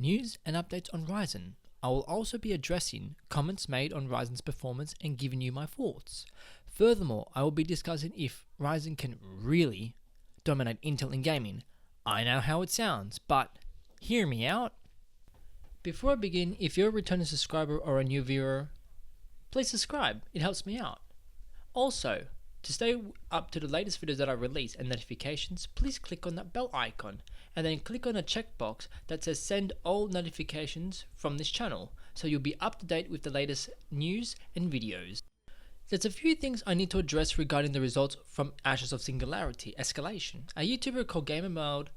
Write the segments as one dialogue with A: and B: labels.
A: news and updates on Ryzen. I will also be addressing comments made on Ryzen's performance and giving you my thoughts. Furthermore, I will be discussing if Ryzen can really dominate Intel in gaming. I know how it sounds, but hear me out. Before I begin, if you're a returning subscriber or a new viewer, please subscribe, it helps me out. Also, to stay up to the latest videos that I release and notifications, please click on that bell icon and then click on a checkbox that says send all notifications from this channel, so you'll be up to date with the latest news and videos. There's a few things I need to address regarding the results from Ashes of Singularity Escalation. A YouTuber called GamerMode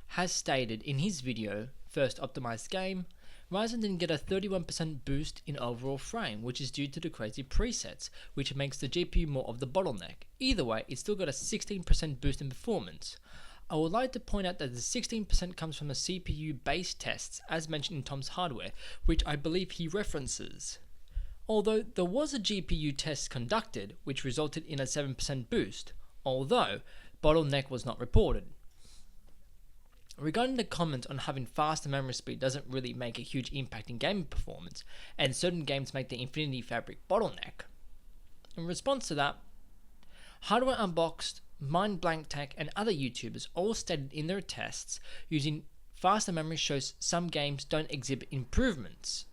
A: has stated in his video, First Optimized Game, Ryzen didn't get a 31% boost in overall frame, which is due to the crazy presets, which makes the GPU more of the bottleneck. Either way, it still got a 16% boost in performance. I would like to point out that the 16% comes from the CPU base tests, as mentioned in Tom's Hardware, which I believe he references. Although there was a GPU test conducted, which resulted in a 7% boost, although bottleneck was not reported. Regarding the comment on having faster memory speed doesn't really make a huge impact in gaming performance, and certain games make the Infinity Fabric bottleneck. In response to that, Hardware Unboxed, Mindblank Tech, and other YouTubers all stated in their tests using faster memory shows some games don't exhibit improvements.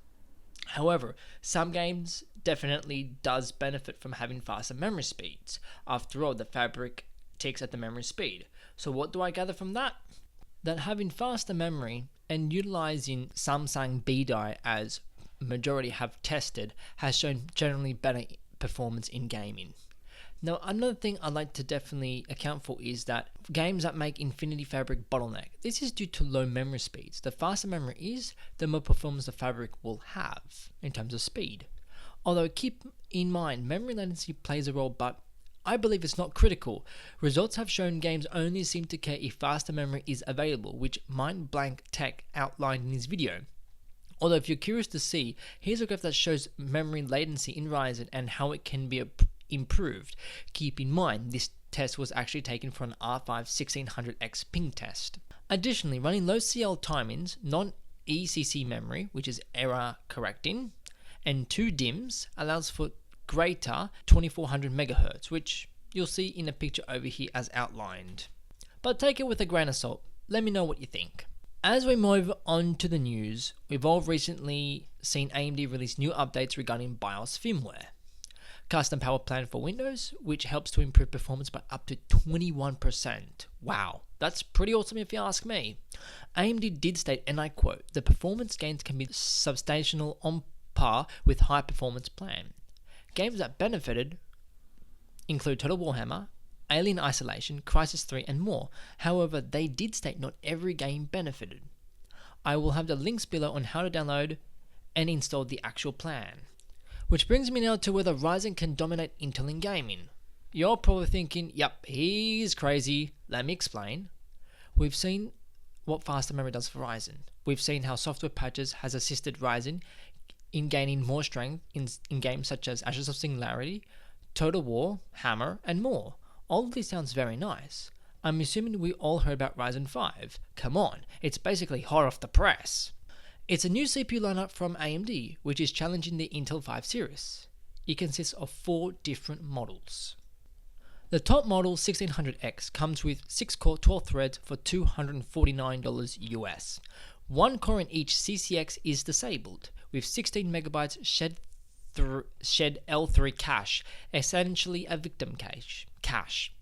A: However, some games definitely does benefit from having faster memory speeds. After all, the Fabric ticks at the memory speed. So what do I gather from that? That having faster memory and utilizing Samsung B-Die as majority have tested has shown generally better performance in gaming. Now, another thing I'd like to definitely account for is that games that make Infinity Fabric bottleneck, this is due to low memory speeds. The faster memory is, the more performance the Fabric will have in terms of speed. Although keep in mind, memory latency plays a role, but I believe it's not critical. Results have shown games only seem to care if faster memory is available, which Mindblank Tech outlined in his video. Although if you're curious to see, here's a graph that shows memory latency in Ryzen and how it can be improved. Keep in mind, this test was actually taken from an R5 1600X ping test. Additionally, running low CL timings, non-ECC memory, which is error correcting, and 2 DIMMs allows for greater 2400 MHz, which you'll see in the picture over here as outlined. But take it with a grain of salt. Let me know what you think. As we move on to the news, we've all recently seen AMD release new updates regarding BIOS firmware. Custom power plan for Windows, which helps to improve performance by up to 21%. Wow, that's pretty awesome if you ask me. AMD did state, and I quote, "The performance gains can be substantial on par with high performance plan." Games that benefited include Total Warhammer, Alien Isolation, Crysis 3, and more. However, they did state not every game benefited. I will have the links below on how to download and install the actual plan. Which brings me now to whether Ryzen can dominate Intel in gaming. You're probably thinking, yep, he's crazy. Let me explain. We've seen what faster memory does for Ryzen. We've seen how software patches has assisted Ryzen in gaining more strength in games such as Ashes of Singularity, Total War, Hammer, and more. All of this sounds very nice. I'm assuming we all heard about Ryzen 5. Come on, it's basically hot off the press. It's a new CPU lineup from AMD, which is challenging the Intel 5 series. It consists of 4 different models. The top model 1600X comes with 6-core 12 threads for $249 US. 1 core in each CCX is disabled, with 16 megabytes shed L3 cache, essentially a victim cache.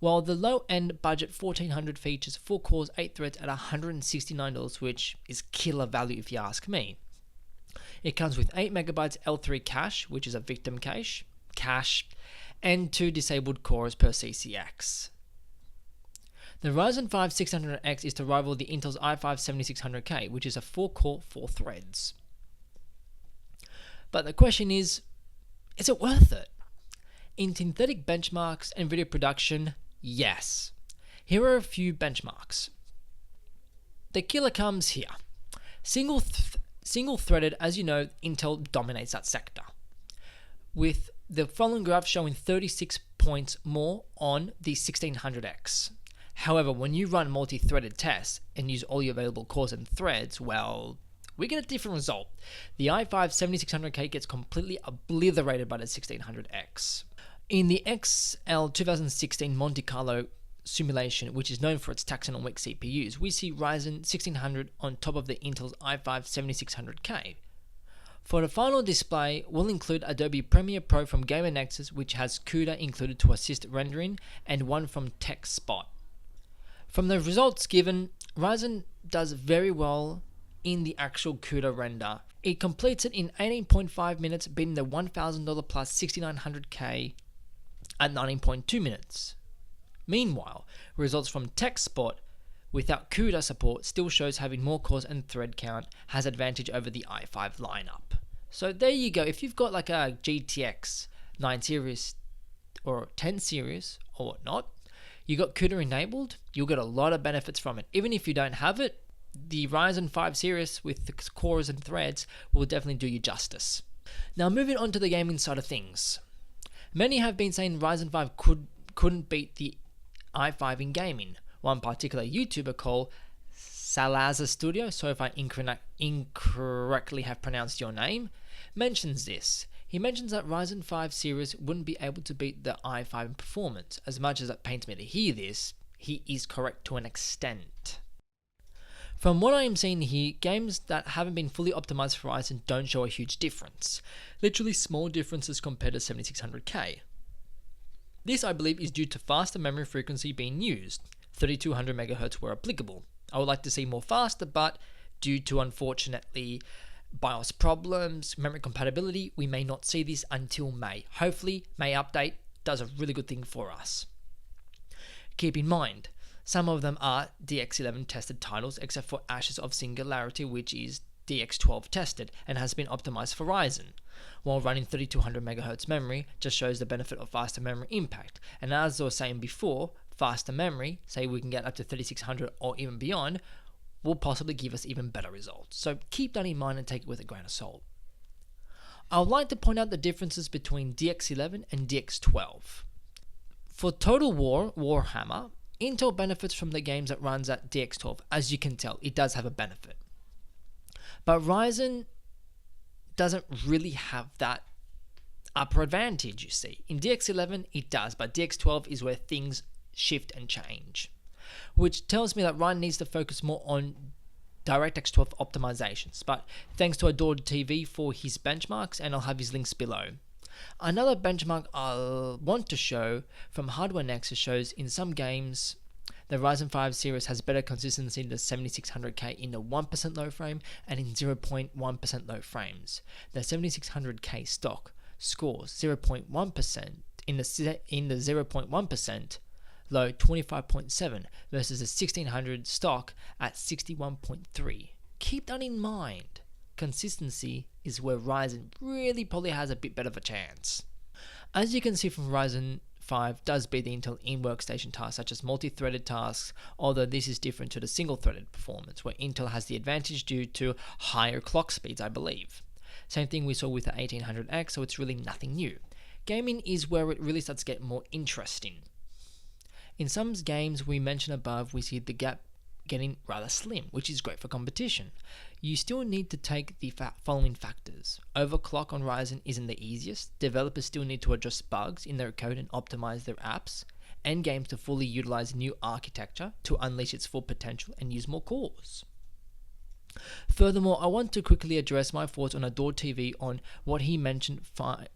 A: While the low-end budget 1400 features 4 cores, 8 threads at $169, which is killer value if you ask me. It comes with 8 megabytes L3 cache, which is a victim cache, and 2 disabled cores per CCX. The Ryzen 5 600X is to rival the Intel's i5 7600K, which is a 4-core, 4 threads. But the question is it worth it? In synthetic benchmarks and video production, yes. Here are a few benchmarks. The killer comes here. Single-threaded, as you know, Intel dominates that sector, with the following graph showing 36 points more on the 1600X. However, when you run multi-threaded tests and use all your available cores and threads, well, we get a different result. The i5 7600K gets completely obliterated by the 1600X. In the XL 2016 Monte Carlo simulation, which is known for its taxon on weak CPUs, we see Ryzen 1600 on top of the Intel's i5 7600K. For the final display, we'll include Adobe Premiere Pro from Gamer Nexus, which has CUDA included to assist rendering, and one from TechSpot. From the results given, Ryzen does very well in the actual CUDA render. It completes it in 18.5 minutes, beating the $1,000 plus 6900K at 19.2 minutes. Meanwhile, results from TechSpot without CUDA support still shows having more cores and thread count has advantage over the i5 lineup. So there you go. If you've got like a GTX 9 series or 10 series or whatnot, you got CUDA enabled, you'll get a lot of benefits from it. Even if you don't have it, the Ryzen 5 series with the cores and threads will definitely do you justice. Now moving on to the gaming side of things. Many have been saying Ryzen 5 couldn't beat the i5 in gaming. One particular YouTuber called Salazar Studio, so if I incorrectly have pronounced your name, mentions this. He mentions that Ryzen 5 series wouldn't be able to beat the i5 in performance. As much as it pains me to hear this, he is correct to an extent. From what I am seeing here, games that haven't been fully optimized for Ryzen don't show a huge difference. Literally small differences compared to 7600K. This, I believe, is due to faster memory frequency being used. 3200 MHz were applicable. I would like to see more faster, but due to, unfortunately, BIOS problems, memory compatibility, we may not see this until May. Hopefully, May update does a really good thing for us. Keep in mind, some of them are DX11 tested titles, except for Ashes of Singularity, which is DX12 tested and has been optimized for Ryzen. While running 3200 MHz memory just shows the benefit of faster memory impact. And as I was saying before, faster memory, say we can get up to 3600 or even beyond, will possibly give us even better results. So keep that in mind and take it with a grain of salt. I would like to point out the differences between DX11 and DX12. For Total War, Warhammer, Intel benefits from the games that runs at DX12. As you can tell, it does have a benefit. But Ryzen doesn't really have that upper advantage, you see. In DX11, it does, but DX12 is where things shift and change. Which tells me that Ryzen needs to focus more on DirectX 12 optimizations. But thanks to Adored TV for his benchmarks, and I'll have his links below. Another benchmark I'll want to show from Hardware Nexus shows in some games the Ryzen 5 series has better consistency than the 7600K in the 1% low frame and in 0.1% low frames. The 7600K stock scores 0.1% in the 0.1% low 25.7 versus the 1600 stock at 61.3. Keep that in mind. Consistency is where Ryzen really probably has a bit better of a chance. As you can see from Ryzen 5 does beat the Intel in-workstation tasks such as multi-threaded tasks, although this is different to the single-threaded performance where Intel has the advantage due to higher clock speeds, I believe. Same thing we saw with the 1800X, so it's really nothing new. Gaming is where it really starts to get more interesting. In some games we mentioned above, we see the gap getting rather slim, which is great for competition. You still need to take the following factors. Overclock on Ryzen isn't the easiest. Developers still need to address bugs in their code and optimize their apps, and games to fully utilize new architecture to unleash its full potential and use more cores. Furthermore, I want to quickly address my thoughts on Adored TV on what he mentioned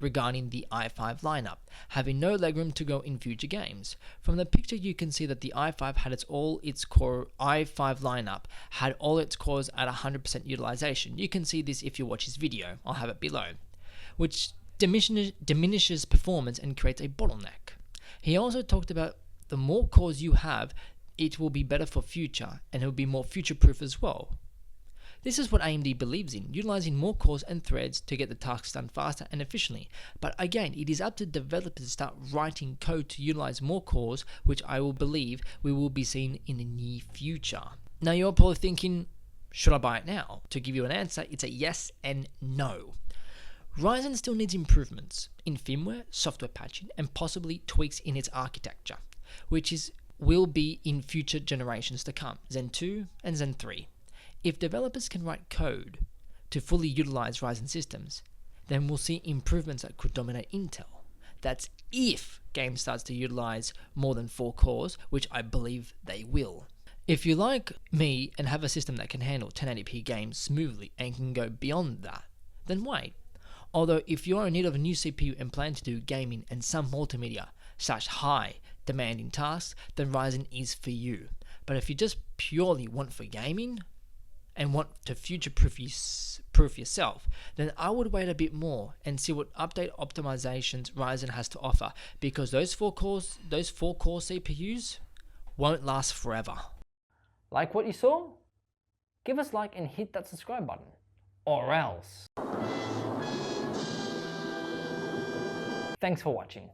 A: regarding the i5 lineup, having no legroom to go in future games. From the picture you can see that the i5 had its core i5 lineup had all its cores at 100% utilization. You can see this if you watch his video, I'll have it below, which diminishes performance and creates a bottleneck. He also talked about the more cores you have, it will be better for future and it will be more future-proof as well. This is what AMD believes in, utilizing more cores and threads to get the tasks done faster and efficiently. But again, it is up to developers to start writing code to utilize more cores, which I will believe we will be seeing in the near future. Now you're probably thinking, should I buy it now? To give you an answer, it's a yes and no. Ryzen still needs improvements in firmware, software patching, and possibly tweaks in its architecture, which is will be in future generations to come, Zen 2 and Zen 3. If developers can write code to fully utilize Ryzen systems, then we'll see improvements that could dominate Intel. That's if game starts to utilize more than 4 cores, which I believe they will. If you like me and have a system that can handle 1080p games smoothly and can go beyond that, then wait. Although if you're in need of a new CPU and plan to do gaming and some multimedia / high demanding tasks, then Ryzen is for you. But if you just purely want for gaming and want to future-proof yourself, then I would wait a bit more and see what update optimizations Ryzen has to offer, because those 4 core CPUs won't last forever. Like what you saw? Give us a like and hit that subscribe button, or else. Thanks for watching.